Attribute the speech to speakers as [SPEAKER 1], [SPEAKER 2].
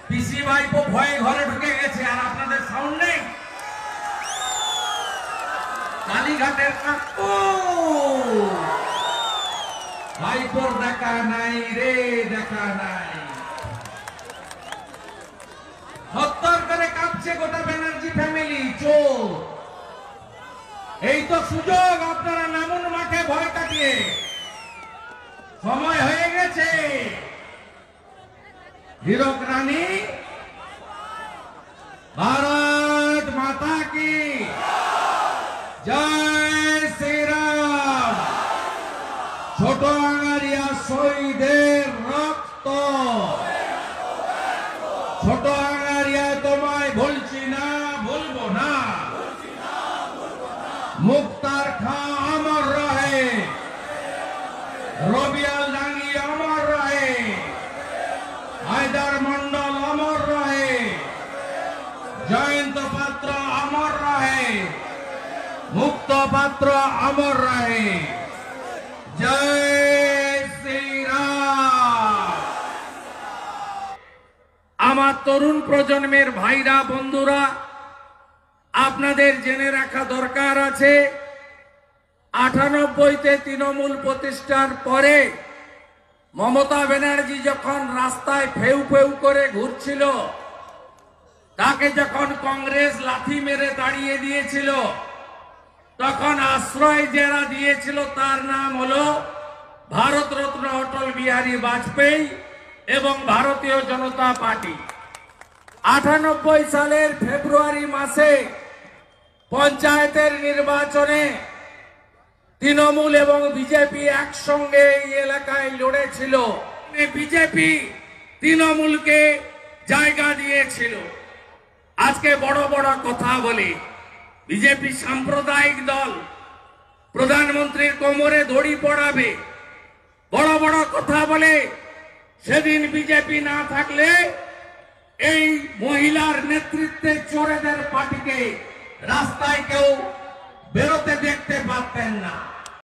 [SPEAKER 1] পিসি ভাইপো ভয়ে ঘরে ঢুকে গেছে, আর আপনাদের সাউন্ড নেই। কালীঘাটের কাকু ভাইপোর দেখা নাই রে, দেখা নাই। হত্যার করে কাঁপছে গোটা ব্যানার্জি ফ্যামিলি। চোর, এই তো সুযোগ, আপনারা নামুন মাঠে ভয় কাটিয়ে। সময় হয়ে গেছে। হীরক রানী, ভারত মাতা কি জয় শ্রীরাম। ছোট আঙারিয়া শহীদের রক্ত, ছোট আঙারিয়া তোমায় বলছি না, বলবো না। মুক্তার খা অমর রহে, রবিয়াল ডাঙ্গি অমর রহে, হায়দার মন্ডল অমর রহে, জয়ন্ত পাত্র অমর রহে, মুক্ত পাত্র অমর রহে। জয় শ্রীরাম। আমার তরুণ প্রজন্মের ভাইরা, বন্ধুরা, আপনাদের জেনে রাখা দরকার আছে, 98-তে তৃণমূল প্রতিষ্ঠার পরে মমতা ব্যানার্জি যখন রাস্তায় ফেউ ফেউ করে ঘুরছিল, তাকে যখন কংগ্রেস লাথি মেরে তাড়িয়ে দিয়েছিল, তখন আশ্রয় যারা দিয়েছিল তার নাম হলো ভারতরত্ন অটল বিহারী বাজপেয়ী এবং ভারতীয় জনতা পার্টি। 98 সালের ফেব্রুয়ারি মাসে পঞ্চায়েতের নির্বাচনে তৃণমূল এবং বিজেপি একসঙ্গে এই এলাকায় লড়েছিল। বিজেপি তৃণমূলকে জায়গা দিয়েছিল। আজকে বড় বড় কথা বলে বিজেপি সাম্প্রদায়িক দল, প্রধানমন্ত্রীর কোমরে দড়ি পড়াবে, বড় বড় কথা বলে। সেদিন বিজেপি না থাকলে এই মহিলার নেতৃত্বে চোরেদের পার্টিকে রাস্তায় কেউ বেরোতে দেখতে পারতেন না।